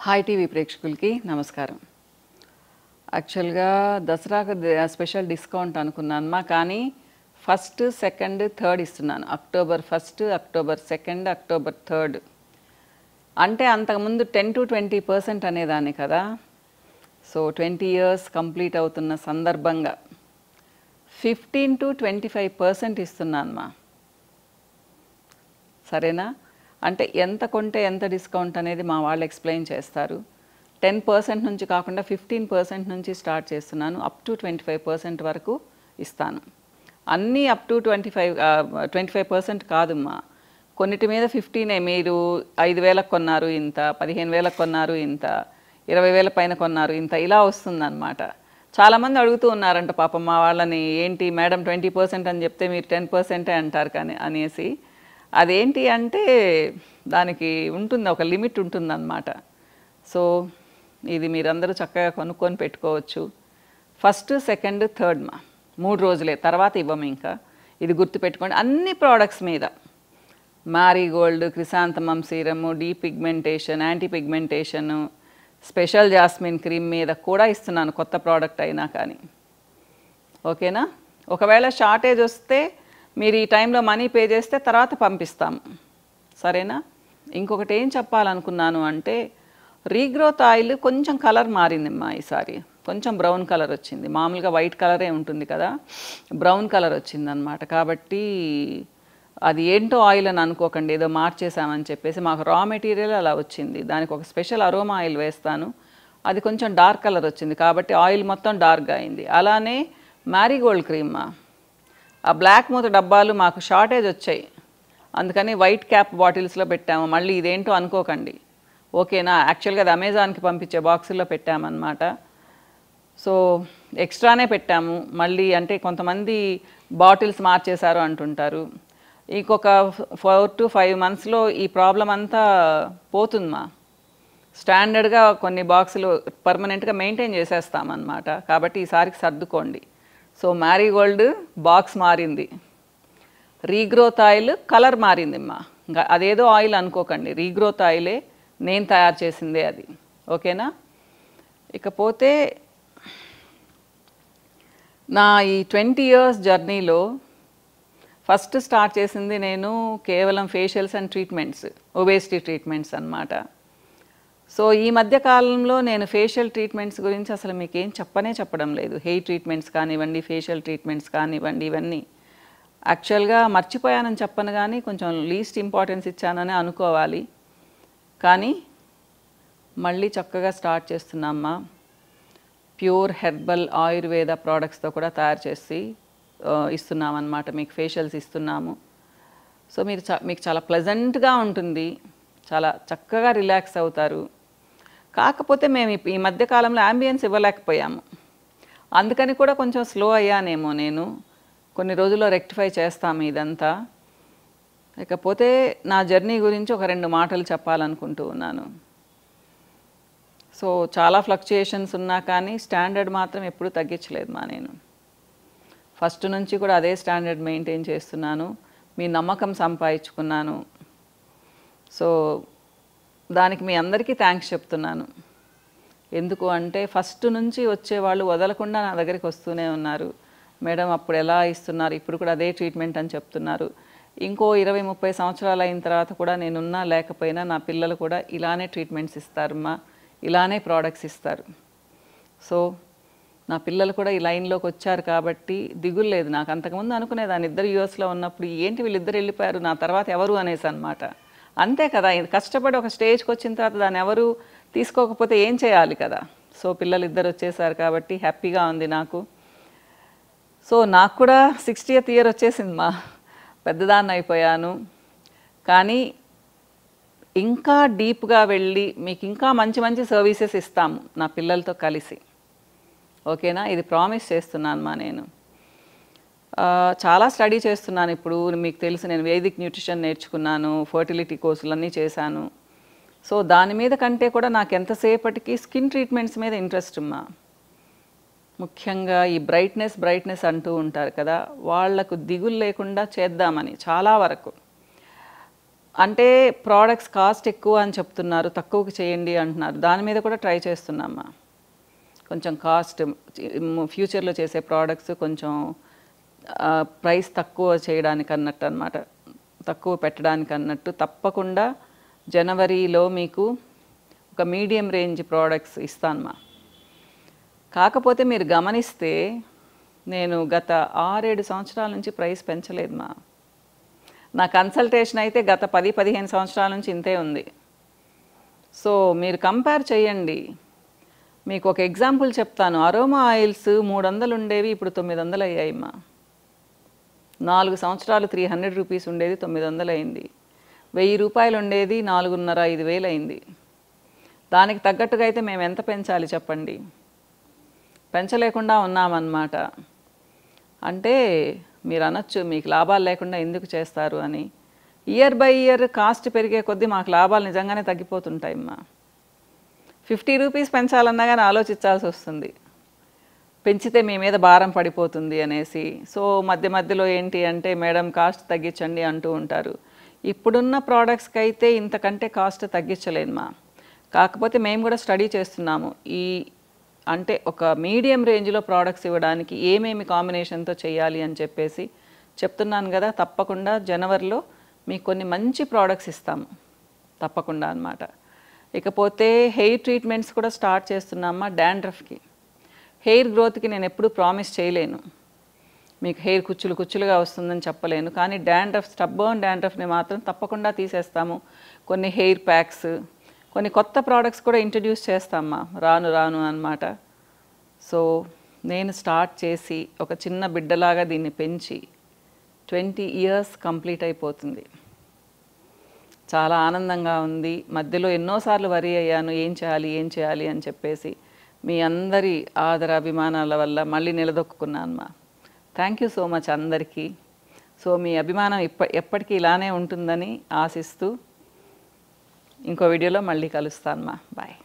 Hi TV ప్రేక్షకులకి నమస్కారం. యాక్చువల్గా దసరాకు స్పెషల్ డిస్కౌంట్ అనుకున్నాను కానీ ఫస్ట్, సెకండ్, థర్డ్ ఇస్తున్నాను. October 1, October 2, October 3. అంటే అంతకుముందు 10 to 20% అనేదాన్ని కదా. సో 20 years కంప్లీట్ అవుతున్న సందర్భంగా 15 to 25% ఇస్తున్నాను మా. సరేనా? అంటే ఎంత కొంటే ఎంత డిస్కౌంట్ అనేది మా వాళ్ళు ఎక్స్ప్లెయిన్ చేస్తారు. 10% నుంచి కాకుండా 15% నుంచి స్టార్ట్ చేస్తున్నాను. అప్ టు 25% వరకు ఇస్తాను. అన్నీ అప్ టు 25% కాదమ్మా. కొన్నిటి మీద 15. మీరు 5,000 కొన్నారు ఇంత, 15,000 కొన్నారు ఇంత, 20,000 పైన కొన్నారు ఇంత, ఇలా వస్తుందన్నమాట. చాలామంది అడుగుతూ ఉన్నారంట పాపం మా వాళ్ళని, ఏంటి మేడం 20% అని చెప్తే మీరు 10% అంటారు కానీ అనేసి. అదేంటి అంటే దానికి ఉంటుంది, ఒక లిమిట్ ఉంటుందన్నమాట. సో ఇది మీరందరూ చక్కగా కొనుక్కొని పెట్టుకోవచ్చు. ఫస్ట్, సెకండ్, థర్డ్ మా 3 రోజులే, తర్వాత ఇవ్వము ఇంకా. ఇది గుర్తుపెట్టుకోండి. అన్ని ప్రోడక్ట్స్ మీద marigold, chrysanthemum serum, depigmentation, anti pigmentation, special jasmine cream మీద కూడా ఇస్తున్నాను, కొత్త ప్రోడక్ట్ అయినా కానీ. ఓకేనా? ఒకవేళ షార్టేజ్ వస్తే మీరు ఈ టైంలో మనీ పే చేస్తే తర్వాత పంపిస్తాము. సరేనా? ఇంకొకటి ఏం చెప్పాలనుకున్నాను అంటే, రీగ్రోత్ ఆయిల్ కొంచెం కలర్ మారిందమ్మా ఈసారి. కొంచెం బ్రౌన్ కలర్ వచ్చింది. మామూలుగా వైట్ కలరే ఉంటుంది కదా, బ్రౌన్ కలర్ వచ్చిందనమాట. కాబట్టి అది ఏంటో ఆయిల్ అని అనుకోకండి, ఏదో మార్చేసామని చెప్పేసి. మాకు రా మెటీరియల్ అలా వచ్చింది. దానికి ఒక స్పెషల్ అరోమా ఆయిల్ వేస్తాను, అది కొంచెం డార్క్ కలర్ వచ్చింది కాబట్టి ఆయిల్ మొత్తం డార్క్గా అయింది. అలానే మ్యారీగోల్డ్ క్రీమ్, ఆ బ్లాక్ మూత డబ్బాలు మాకు షార్టేజ్ వచ్చాయి, అందుకని వైట్ క్యాప్ బాటిల్స్లో పెట్టాము. మళ్ళీ ఇదేంటో అనుకోకండి, ఓకేనా? యాక్చువల్గా అది అమెజాన్కి పంపించే బాక్సుల్లో పెట్టామన్నమాట. సో ఎక్స్ట్రానే పెట్టాము మళ్ళీ. అంటే కొంతమంది బాటిల్స్ మార్చేశారు అంటుంటారు. ఇంకొక 4 to 5 monthsలో ఈ ప్రాబ్లం అంతా పోతుందమ్మా. స్టాండర్డ్గా కొన్ని బాక్సులు పర్మనెంట్గా మెయింటైన్ చేసేస్తామన్నమాట. కాబట్టి ఈసారికి సర్దుకోండి. సో మ్యారీగోల్డ్ బాక్స్ మారింది, రీగ్రోత్ ఆయిల్ కలర్ మారిందిమ్మా. ఇంకా అదేదో ఆయిల్ అనుకోకండి, రీగ్రోత్ ఆయిలే, నేను తయారు చేసిందే అది. ఓకేనా? ఇకపోతే నా ఈ 20 years జర్నీలో ఫస్ట్ స్టార్ట్ చేసింది నేను కేవలం facials and treatments, obesity treatments అన్నమాట. సో ఈ మధ్య కాలంలో నేను ఫేషియల్ ట్రీట్మెంట్స్ గురించి అసలు మీకు ఏం చెప్పడం లేదు. హెయిర్ ట్రీట్మెంట్స్ కానివ్వండి, ఫేషియల్ ట్రీట్మెంట్స్ కానివ్వండి, ఇవన్నీ యాక్చువల్గా మర్చిపోయానని చెప్పను కానీ కొంచెం లీస్ట్ ఇంపార్టెన్స్ ఇచ్చానని అనుకోవాలి. కానీ మళ్ళీ చక్కగా స్టార్ట్ చేస్తున్నామ్మా. ప్యూర్ హెర్బల్ ఆయుర్వేద ప్రోడక్ట్స్తో కూడా తయారు చేసి ఇస్తున్నామన్నమాట. మీకు ఫేషియల్స్ ఇస్తున్నాము. సో మీకు చాలా ప్లెజెంట్గా ఉంటుంది, చాలా చక్కగా రిలాక్స్ అవుతారు. కాకపోతే మేము ఈ మధ్యకాలంలో యాంబియన్స్ ఇవ్వలేకపోయాము, అందుకని కూడా కొంచెం స్లో అయ్యానేమో నేను. కొన్ని రోజుల్లో రెక్టిఫై చేస్తాము ఇదంతా. ఇకపోతే నా జర్నీ గురించి ఒక 2 మాటలు చెప్పాలనుకుంటూ ఉన్నాను. సో చాలా ఫ్లక్చుయేషన్స్ ఉన్నా కానీ స్టాండర్డ్ మాత్రం ఎప్పుడూ తగ్గించలేదు మా నేను. ఫస్ట్ నుంచి కూడా అదే స్టాండర్డ్ మెయింటైన్ చేస్తున్నాను. మీ నమ్మకం సంపాదించుకున్నాను. సో దానికి మీ అందరికీ థ్యాంక్స్ చెప్తున్నాను. ఎందుకు అంటే ఫస్ట్ నుంచి వచ్చేవాళ్ళు వదలకుండా నా దగ్గరికి వస్తూనే ఉన్నారు. మేడం అప్పుడు ఎలా ఇస్తున్నారు, ఇప్పుడు కూడా అదే ట్రీట్మెంట్ అని చెప్తున్నారు. ఇంకో 20-30 సంవత్సరాలు అయిన తర్వాత కూడా నేనున్నా లేకపోయినా నా పిల్లలు కూడా ఇలానే ట్రీట్మెంట్స్ ఇస్తారమ్మా, ఇలానే ప్రోడక్ట్స్ ఇస్తారు. సో నా పిల్లలు కూడా ఈ లైన్లోకి వచ్చారు కాబట్టి దిగులు లేదు నాకు. అంతకుముందు అనుకునేదాన్ని, ఇద్దరు యూఎస్లో ఉన్నప్పుడు ఏంటి వీళ్ళిద్దరు వెళ్ళిపోయారు, నా తర్వాత ఎవరు అనేసి అనమాట. అంతే కదా, కష్టపడి ఒక స్టేజ్కి వచ్చిన తర్వాత దాన్ని ఎవరు తీసుకోకపోతే ఏం చేయాలి కదా. సో పిల్లలు ఇద్దరు వచ్చేసారు కాబట్టి హ్యాపీగా ఉంది నాకు. సో నాకు కూడా 60th year వచ్చేసింది మా, పెద్దదాన్ని అయిపోయాను. కానీ ఇంకా డీప్గా వెళ్ళి మీకు ఇంకా మంచి మంచి సర్వీసెస్ ఇస్తాము నా పిల్లలతో కలిసి. ఓకేనా? ఇది ప్రామిస్ చేస్తున్నాను మా నేను. చాలా స్టడీ చేస్తున్నాను ఇప్పుడు. మీకు తెలుసు నేను వేదిక్ న్యూట్రిషన్ నేర్చుకున్నాను, ఫర్టిలిటీ కోర్సులన్నీ చేశాను. సో దాని మీద కంటే కూడా నాకు ఎంతసేపటికి స్కిన్ ట్రీట్మెంట్స్ మీద ఇంట్రెస్ట్ అమ్మా. ముఖ్యంగా ఈ బ్రైట్నెస్ అంటూ ఉంటారు కదా, వాళ్లకు దిగులు లేకుండా చేద్దామని చాలా వరకు. అంటే ప్రోడక్ట్స్ కాస్ట్ ఎక్కువ అని చెప్తున్నారు, తక్కువకి చేయండి అంటున్నారు. దాని మీద కూడా ట్రై చేస్తున్నామ్మా. కొంచెం కాస్ట్ ఫ్యూచర్లో చేసే ప్రోడక్ట్స్ కొంచెం ప్రైస్ తక్కువ చేయడానికి అన్నట్టు అనమాట, తక్కువ పెట్టడానికి అన్నట్టు. తప్పకుండా జనవరిలో మీకు ఒక మీడియం రేంజ్ ప్రోడక్ట్స్ ఇస్తానమ్మా. కాకపోతే మీరు గమనిస్తే నేను గత 6-7 సంవత్సరాల నుంచి ప్రైస్ పెంచలేదుమా. నా కన్సల్టేషన్ అయితే గత 10-15 సంవత్సరాల నుంచి ఇంతే ఉంది. సో మీరు కంపేర్ చేయండి. మీకు ఒక ఎగ్జాంపుల్ చెప్తాను. అరోమా ఆయిల్స్ 300 ఉండేవి, ఇప్పుడు 900 అయ్యాయమ్మా. 4 సంవత్సరాలు 300 రూపీస్ ఉండేది 900 అయింది. 1000 రూపాయలు ఉండేది 4,500-5,000 అయింది. దానికి తగ్గట్టుగా అయితే మేము ఎంత పెంచాలి చెప్పండి? పెంచలేకుండా ఉన్నామన్నమాట. అంటే మీరు అనొచ్చు మీకు లాభాలు లేకుండా ఎందుకు చేస్తారు అని. ఇయర్ బై ఇయర్ కాస్ట్ పెరిగే కొద్దీ మాకు లాభాలు నిజంగానే తగ్గిపోతుంటాయమ్మా. 50 రూపీస్ పెంచాలన్నా కానీ ఆలోచించాల్సి వస్తుంది, పెంచితే మీ మీద భారం పడిపోతుంది అనేసి. సో మధ్య మధ్యలో ఏంటి అంటే మేడం కాస్ట్ తగ్గించండి అంటూ ఉంటారు. ఇప్పుడున్న ప్రోడక్ట్స్కి అయితే ఇంతకంటే కాస్ట్ తగ్గించలేమా. కాకపోతే మేము కూడా స్టడీ చేస్తున్నాము. అంటే ఒక మీడియం రేంజ్లో ప్రోడక్ట్స్ ఇవ్వడానికి ఏమేమి కాంబినేషన్తో చేయాలి అని చెప్పేసి చెప్తున్నాను కదా. తప్పకుండా జనవరిలో మీకు కొన్ని మంచి ప్రోడక్ట్స్ ఇస్తాము తప్పకుండా అన్నమాట. ఇకపోతే హెయిర్ ట్రీట్మెంట్స్ కూడా స్టార్ట్ చేస్తున్నామా. డాండ్రఫ్కి, హెయిర్ గ్రోత్కి నేను ఎప్పుడూ ప్రామిస్ చేయలేను, మీకు హెయిర్ కుచ్చులుగా వస్తుందని చెప్పలేను. కానీ డాండ్రఫ్, స్టబ్బర్న్ డాండ్రఫ్ని మాత్రం తప్పకుండా తీసేస్తాము. కొన్ని హెయిర్ ప్యాక్స్, కొన్ని కొత్త ప్రోడక్ట్స్ కూడా ఇంట్రడ్యూస్ చేస్తామా రాను అన్నమాట. సో నేను స్టార్ట్ చేసి ఒక చిన్న బిడ్డలాగా దీన్ని పెంచి 20 ఇయర్స్ కంప్లీట్ అయిపోతుంది. చాలా ఆనందంగా ఉంది. మధ్యలో ఎన్నోసార్లు వరి అయ్యాను, ఏం చేయాలి అని చెప్పేసి. మీ అందరి ఆదర అభిమానాల వల్ల మళ్ళీ నిలదొక్కున్నానమ్మా. థ్యాంక్ యూ సో మచ్ అందరికీ. సో మీ అభిమానం ఎప్పటికీ ఇలానే ఉంటుందని ఆశిస్తూ ఇంకో వీడియోలో మళ్ళీ కలుస్తానమ్మా. బాయ్.